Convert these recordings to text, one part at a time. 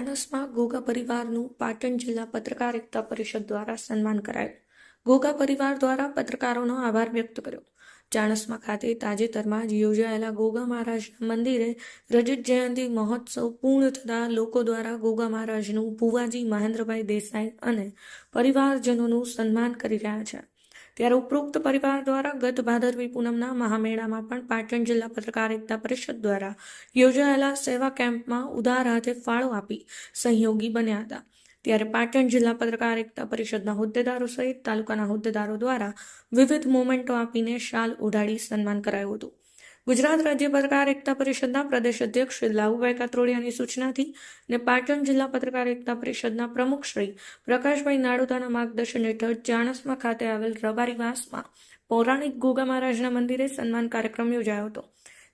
ચાણસમાં ગોગા પરિવારનું પાટણ જિલ્લા પત્રકાર એકતા પરિષદ દ્વારા સન્માન કરાયું. ગોગા પરિવાર દ્વારા પત્રકારોનો આભાર વ્યક્ત કર્યો. ચાણસમા ખાતે તાજેતરમાં જ યોજાયેલા ગોગા મહારાજના મંદિરે રજત જયંતિ મહોત્સવ પૂર્ણ થતાં લોકો દ્વારા ગોગા મહારાજનું ભુવાજી મહેન્દ્રભાઈ દેસાઈ અને પરિવારજનોનું સન્માન કરી રહ્યા છે. ત્યારે ઉપરોક્ત પરિવાર દ્વારા ગત ભાદરવી પૂનમના મહામેળામાં પણ પાટણ જિલ્લા પત્રકાર એકતા પરિષદ દ્વારા યોજાયેલા સેવા કેમ્પમાં ઉદાર હાથે ફાળો આપી સહયોગી બન્યા હતા. ત્યારે પાટણ જિલ્લા પત્રકાર એકતા પરિષદના હોદ્દેદારો સહિત તાલુકાના હોદ્દેદારો દ્વારા વિવિધ મોમેન્ટો આપીને શાલ ઓઢાડી સન્માન કરાયું હતું. ગુજરાત રાજ્ય પત્રકાર એકતા પરિષદના પ્રદેશ અધ્યક્ષ શ્રી લાવુભાઈ કાત્રોડિયાની સૂચનાથી અને પાટણ જિલ્લા પત્રકાર એકતા પરિષદના પ્રમુખ શ્રી પ્રકાશભાઈ નાડોદાના માર્ગદર્શન હેઠળ ચાણસમા ખાતે આવેલ રબારીવાસમાં પૌરાણિક ગોગા મહારાજના મંદિરે સન્માન કાર્યક્રમ યોજાયો હતો.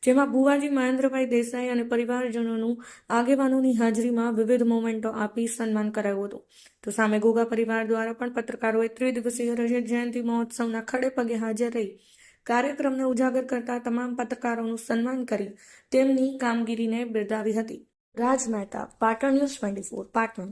જેમાં ભુવાજી મહેન્દ્રભાઈ દેસાઈ અને પરિવારજનોનું આગેવાનોની હાજરીમાં વિવિધ મોમેન્ટો આપી સન્માન કરાયું હતું. તો સામે ગોગા પરિવાર દ્વારા પણ પત્રકારોએ ત્રિદિવસીય રજત જયંતિ મહોત્સવના ખડે પગે હાજર રહી કાર્યક્રમને ઉજાગર કરતા તમામ પત્રકારોનું સન્માન કરી તેમની કામગીરીને બિરદાવી હતી. રાજ મહેતા, પાટણ ન્યૂઝ 24, પાટણ.